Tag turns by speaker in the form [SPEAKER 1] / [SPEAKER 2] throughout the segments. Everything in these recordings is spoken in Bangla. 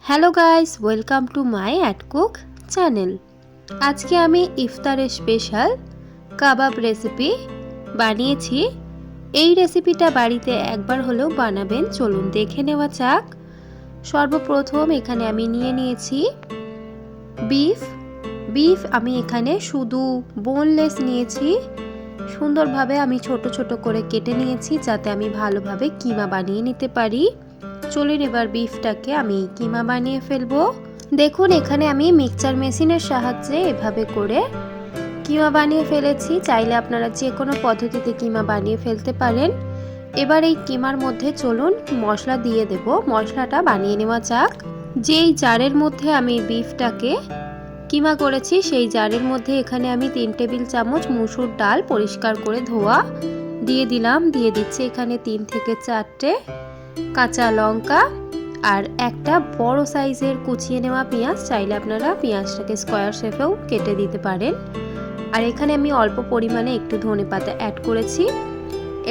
[SPEAKER 1] Hello guys, welcome to my at cook channel. আজকে আমি ইফতারের স্পেশাল কাবাব রেসিপি বানিয়েছি। এই রেসিপিটা বাড়িতে একবার হলেও বানাবেন। চলুন দেখে নেওয়া যাক। সর্বপ্রথম এখানে আমি নিয়ে নিয়েছি বিফ আমি এখানে শুধু বোনলেস নিয়েছি। সুন্দরভাবে আমি ছোট ছোট করে কেটে নিয়েছি যাতে আমি ভালোভাবে কিমা বানিয়ে নিতে পারি। চলুন এবার বিফটাকে আমি কিমা বানিয়ে ফেলবো। দেখুন এখানে আমি মিক্সচার মেশিনের সাহায্যে এভাবে করে কিমা বানিয়ে ফেলেছি। চাইলে আপনারা যে কোনো পদ্ধতিতে কিমা বানিয়ে ফেলতে পারেন। এবার এই কিমার মধ্যে চলুন মশলা দিয়ে দেব। মশলাটা বানিয়ে নেওয়া যাক। যেই জারের মধ্যে আমি বিফটাকে কিমা করেছি সেই জারের মধ্যে এখানে আমি 3 টেবিল চামচ মুসুর ডাল পরিষ্কার করে ধোয়া দিয়ে দিলাম। দিয়ে দিচ্ছি এখানে 3 থেকে 4টে কাঁচা লঙ্কা আর একটা বড় সাইজের কুচিয়ে নেওয়া পেঁয়াজ। চাইলে আপনারা পেঁয়াজটাকে স্কোয়ার শেপেও কেটে দিতে পারেন। আর এখানে আমি অল্প পরিমাণে একটু ধনেপাতা অ্যাড করেছি।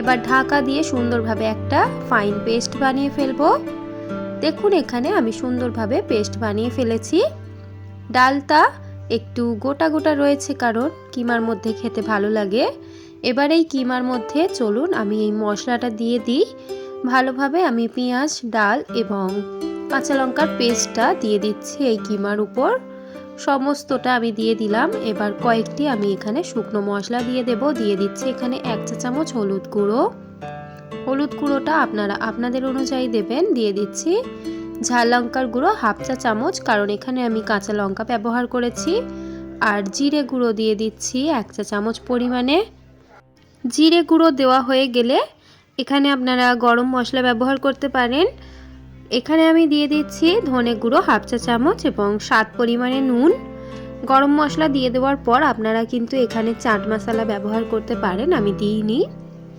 [SPEAKER 1] এবার ঢাকা দিয়ে সুন্দরভাবে একটা ফাইন পেস্ট বানিয়ে ফেলবো। দেখুন এখানে আমি সুন্দরভাবে পেস্ট বানিয়ে ফেলেছি। ডালটা একটু গোটা গোটা রয়েছে কারণ কিমার মধ্যে খেতে ভালো লাগে। এবার এই কিমার মধ্যে চলুন আমি এই মশলাটা দিয়ে দিই। ভালোভাবে আমি পেঁয়াজ, ডাল এবং কাঁচা লঙ্কার পেস্টটা দিয়ে দিচ্ছি এই কিমার উপর। সমস্তটা আমি দিয়ে দিলাম। এবার কয়েকটি আমি এখানে শুকনো মশলা দিয়ে দেব। দিয়ে দিচ্ছি এখানে 1 চা চামচ হলুদ গুঁড়ো। হলুদ গুঁড়োটা আপনারা আপনাদের অনুযায়ী দেবেন। দিয়ে দিচ্ছি ঝাল লঙ্কার গুঁড়ো 1/2 চা চামচ কারণ এখানে আমি কাঁচা লঙ্কা ব্যবহার করেছি। আর জিরে গুঁড়ো দিয়ে দিচ্ছি 1 চা চামচ পরিমাণে। জিরে গুঁড়ো দেওয়া হয়ে গেলে এখানে আপনারা গরম মশলা ব্যবহার করতে পারেন। এখানে আমি দিয়ে দিচ্ছি ধনে গুঁড়ো 1/2 চা চামচ এবং স্বাদ পরিমাণে নুন। গরম মশলা দিয়ে দেওয়ার পর আপনারা কিন্তু এখানে চাট মশলা ব্যবহার করতে পারেন, আমি দিইনি।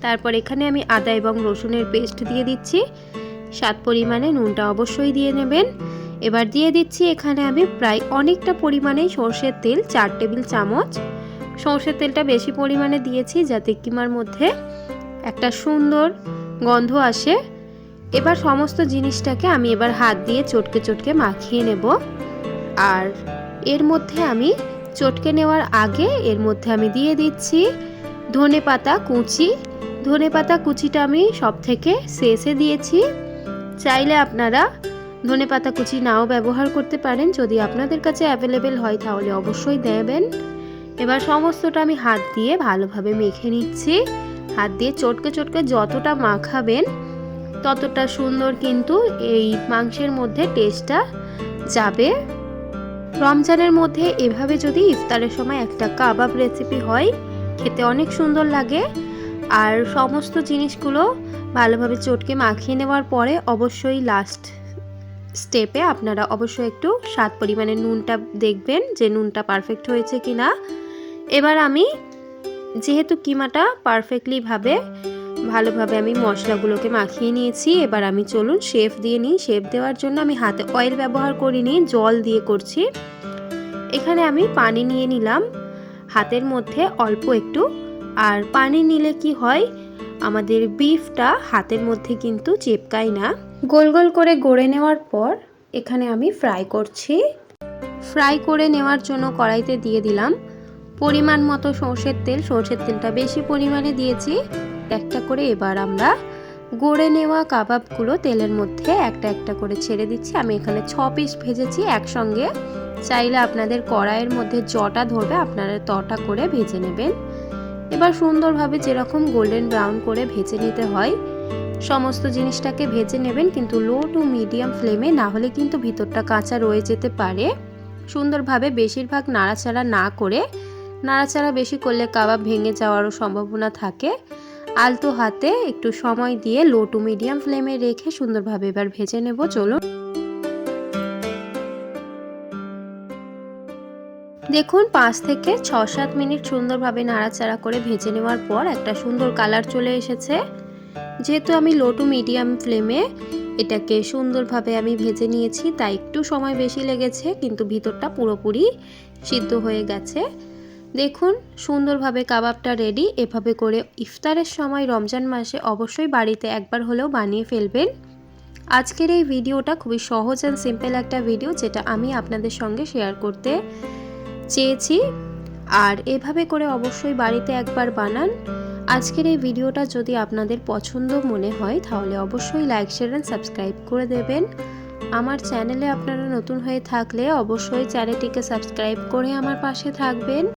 [SPEAKER 1] তারপর এখানে আমি আদা এবং রসুনের পেস্ট দিয়ে দিচ্ছি। স্বাদ পরিমাণে নুনটা অবশ্যই দিয়ে নেবেন। এবার দিয়ে দিচ্ছি এখানে আমি প্রায় অনেকটা পরিমাণে সর্ষের তেল, 4 টেবিল চামচ। সর্ষের তেলটা বেশি পরিমাণে দিয়েছি যাতে কিমার মধ্যে একটা সুন্দর গন্ধ আসে। এবার সমস্ত জিনিসটাকে আমি এবার হাত দিয়ে চটকে চটকে মাখিয়ে নেব। আর এর মধ্যে আমি চটকে নেওয়ার আগে এর মধ্যে আমি দিয়ে দিচ্ছি ধনেপাতা কুচি। ধনেপাতা কুচিটা আমি সব থেকে শেষে দিয়েছি। চাইলে আপনারা ধনেপাতা কুচি নাও ব্যবহার করতে পারেন। যদি আপনাদের কাছে অ্যাভেলেবেল হয় তাহলে অবশ্যই দেবেন। এবার সমস্তটা আমি হাত দিয়ে ভালোভাবে মেখে নিচ্ছি। হাত দিয়ে চটকে চটকে যতটা মাখাবেন ততটা সুন্দর কিন্তু এই মাংসের মধ্যে টেস্টটা যাবে। রমজানের মধ্যে এভাবে যদি ইফতারের সময় একটা কাবাব রেসিপি হয় খেতে অনেক সুন্দর লাগে। আর সমস্ত জিনিসগুলো ভালোভাবে চটকে মাখিয়ে নেওয়ার পরে অবশ্যই লাস্ট স্টেপে আপনারা অবশ্যই একটু স্বাদ পরিমাণে নুনটা দেখবেন যে নুনটা পারফেক্ট হয়েছে কিনা। এবার আমি যেহেতু কিমাটা ভালোভাবে আমি মশলাগুলোকে মাখিয়ে নিয়েছি, এবার আমি চলুন শেফ দিয়ে নিই। শেফ দেওয়ার জন্য আমি হাতে অয়েল ব্যবহার করিনি, জল দিয়ে করছি। এখানে আমি পানি নিয়ে নিলাম হাতের মধ্যে অল্প একটু। আর পানি নিলে কি হয়, আমাদের বিফটা হাতের মধ্যে কিন্তু চিপকায় না। গোল গোল করে গড়ে নেওয়ার পর এখানে আমি ফ্রাই করছি। ফ্রাই করে নেওয়ার জন্য কড়াইতে দিয়ে দিলাম পরিমাণ মতো সর্ষের তেল। সর্ষের তেলটা বেশি পরিমাণে দিয়েছি একটা করে। এবার আমরা গড়ে নেওয়া কাবাবগুলো তেলের মধ্যে একটা একটা করে ছেড়ে দিচ্ছি। আমি এখানে 6 পিস ভেজেছি একসঙ্গে। চাইলে আপনাদের কড়াইয়ের মধ্যে জটা ধরবে আপনারা তটা করে ভেজে নেবেন। এবার সুন্দরভাবে যেরকম গোল্ডেন ব্রাউন করে ভেজে নিতে হয় সমস্ত জিনিসটাকে ভেজে নেবেন, কিন্তু লো টু মিডিয়াম ফ্লেমে, না হলে কিন্তু ভিতরটা কাঁচা রয়ে যেতে পারে। সুন্দরভাবে বেশিরভাগ নাড়াচাড়া না করে, নাড়াচাড়া বেশি করলে কাবাব ভেঙে যাওয়ারও সম্ভাবনা থাকে। আলতো হাতে একটু সময় দিয়ে লো টু মিডিয়াম ফ্লেমে রেখে সুন্দরভাবে এবার ভেজে নেব। চলুন দেখুন 5 থেকে 6-7 মিনিট সুন্দরভাবে নাড়াচাড়া করে ভেজে নেওয়ার পর একটা সুন্দর কালার চলে এসেছে। যেহেতু আমি লো টু মিডিয়াম ফ্লেমে এটাকে সুন্দরভাবে আমি ভেজে নিয়েছি তাই একটু সময় বেশি লেগেছে, কিন্তু ভিতরটা পুরোপুরি সিদ্ধ হয়ে গেছে। দেখুন সুন্দরভাবে কাবাবটা রেডি। এভাবে করে ইফতারের সময় রমজান মাসে অবশ্যই বাড়িতে একবার হলেও বানিয়ে ফেলবেন। আজকের এই ভিডিওটা খুবই সহজ অ্যান্ড সিম্পল একটা ভিডিও, যেটা আমি আপনাদের সঙ্গে শেয়ার করতে চেয়েছি। আর এভাবে করে অবশ্যই বাড়িতে একবার বানান। আজকের এই ভিডিওটা যদি আপনাদের পছন্দ মনে হয় তাহলে অবশ্যই লাইক, শেয়ার অ্যান্ড সাবস্ক্রাইব করে দেবেন। আমার চ্যানেলে আপনারা নতুন হয়ে থাকলে অবশ্যই চ্যানেলটিকে সাবস্ক্রাইব করে আমার পাশে থাকবেন।